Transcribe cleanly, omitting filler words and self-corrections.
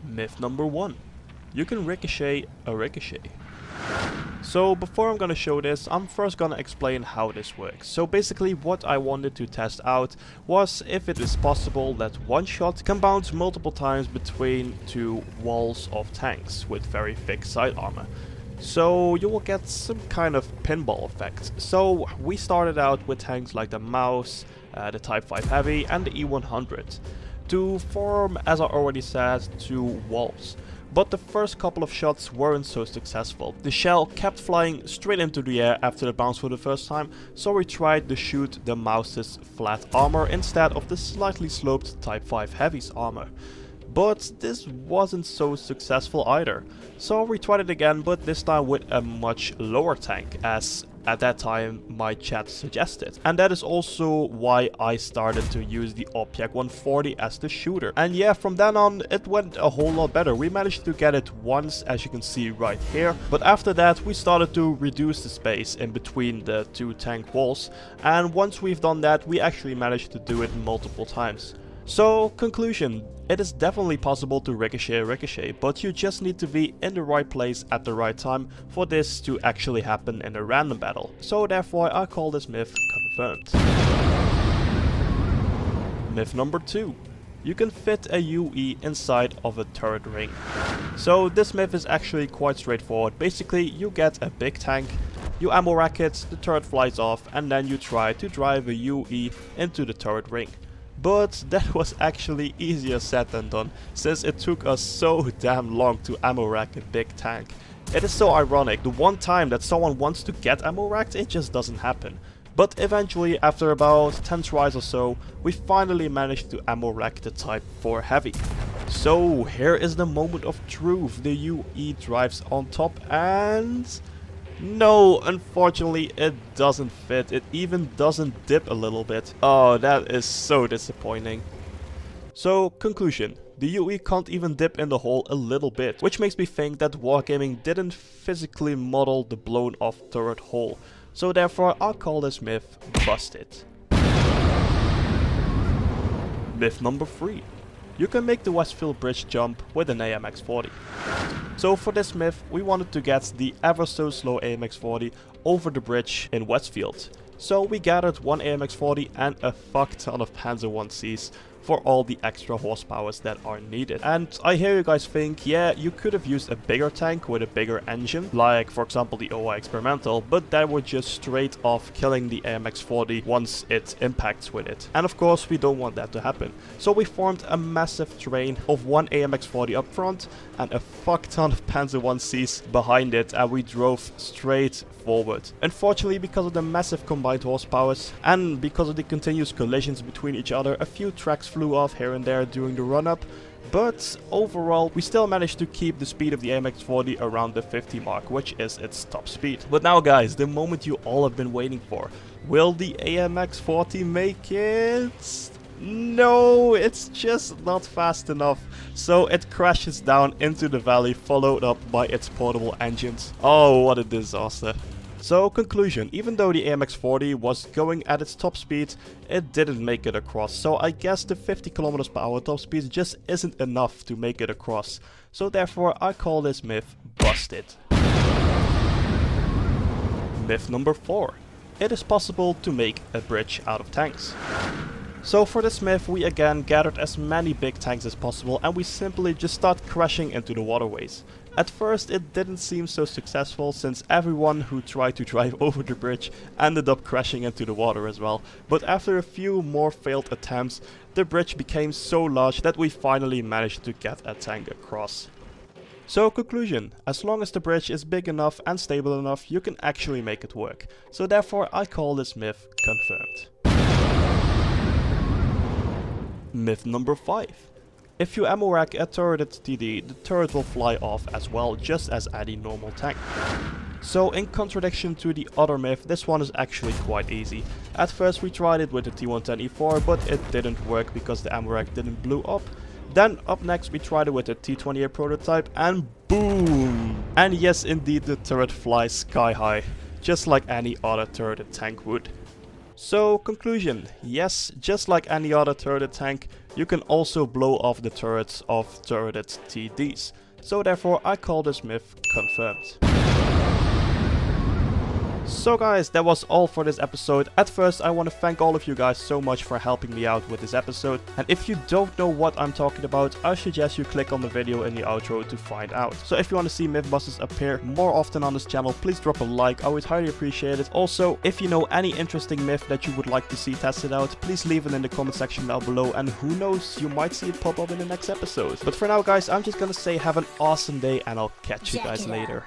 Myth number 1. You can ricochet a ricochet. So before I'm gonna show this, I'm first gonna explain how this works. So basically what I wanted to test out was if it is possible that one shot can bounce multiple times between two walls of tanks with very thick side armor. So you will get some kind of pinball effect. So we started out with tanks like the Mouse, the Type 5 Heavy and the E100 to form, as I already said, two walls. But the first couple of shots weren't so successful. The shell kept flying straight into the air after the bounce for the first time, so we tried to shoot the Mouse's flat armor instead of the slightly sloped Type 5 Heavy's armor. But this wasn't so successful either. So we tried it again, but this time with a much lower tank, as at that time my chat suggested. And that is also why I started to use the Object 140 as the shooter. And yeah, from then on it went a whole lot better. We managed to get it once, as you can see right here. But after that we started to reduce the space in between the two tank walls. And once we've done that, we actually managed to do it multiple times. So, conclusion, it is definitely possible to ricochet a ricochet, but you just need to be in the right place at the right time for this to actually happen in a random battle. So therefore I call this myth confirmed. Myth number 2. You can fit a UE inside of a turret ring. So this myth is actually quite straightforward. Basically you get a big tank, you ammo rack it, the turret flies off, and then you try to drive a UE into the turret ring. But that was actually easier said than done, since it took us so damn long to ammo rack a big tank. It is so ironic, the one time that someone wants to get ammo racked, it just doesn't happen. But eventually, after about 10 tries or so, we finally managed to ammo rack the Type 4 Heavy. So here is the moment of truth. The UE drives on top and... no, unfortunately it doesn't fit. It even doesn't dip a little bit. Oh, that is so disappointing. So, conclusion. The UE can't even dip in the hole a little bit, which makes me think that Wargaming didn't physically model the blown off turret hole. So therefore I'll call this myth busted. Myth number 3. You can make the Westfield bridge jump with an AMX-40. So for this myth, we wanted to get the ever so slow AMX-40 over the bridge in Westfield. So we gathered one AMX-40 and a fuck ton of Panzer 1Cs for all the extra horsepowers that are needed. And I hear you guys think, yeah, you could have used a bigger tank with a bigger engine, like for example the OI Experimental, but that would just straight off killing the AMX-40 once it impacts with it. And of course we don't want that to happen. So we formed a massive train of one AMX-40 up front and a fuck ton of Panzer 1Cs behind it, and we drove straight forward. Unfortunately, because of the massive combined horsepowers and because of the continuous collisions between each other, a few tracks flew off here and there during the run-up, but overall we still managed to keep the speed of the AMX-40 around the 50 mark, which is its top speed. But now guys, the moment you all have been waiting for. Will the AMX-40 make it? No, it's just not fast enough. So it crashes down into the valley, followed up by its portable engines. Oh, what a disaster. So conclusion, even though the AMX-40 was going at its top speed, it didn't make it across. So I guess the 50 km per hour top speed just isn't enough to make it across. So therefore I call this myth busted. Myth number 4. It is possible to make a bridge out of tanks. So for this myth we again gathered as many big tanks as possible and we simply just start crashing into the waterways. At first it didn't seem so successful, since everyone who tried to drive over the bridge ended up crashing into the water as well. But after a few more failed attempts, the bridge became so large that we finally managed to get a tank across. So conclusion, as long as the bridge is big enough and stable enough, you can actually make it work. So therefore I call this myth confirmed. Myth number 5. If you ammo rack a turreted TD, the turret will fly off as well, just as any normal tank. So in contradiction to the other myth, this one is actually quite easy. At first we tried it with the T110E4, but it didn't work because the ammo rack didn't blow up. Then up next we tried it with the T28 prototype and boom! And yes, indeed, the turret flies sky high, just like any other turreted tank would. So conclusion, yes, just like any other turreted tank, you can also blow off the turrets of turreted TDs. So therefore I call this myth confirmed. So guys, that was all for this episode. At first, I want to thank all of you guys so much for helping me out with this episode. And if you don't know what I'm talking about, I suggest you click on the video in the outro to find out. So if you want to see Mythbusters appear more often on this channel, please drop a like, I would highly appreciate it. Also, if you know any interesting myth that you would like to see tested out, please leave it in the comment section down below, and who knows, you might see it pop up in the next episode. But for now guys, I'm just gonna say have an awesome day, and I'll catch you guys later.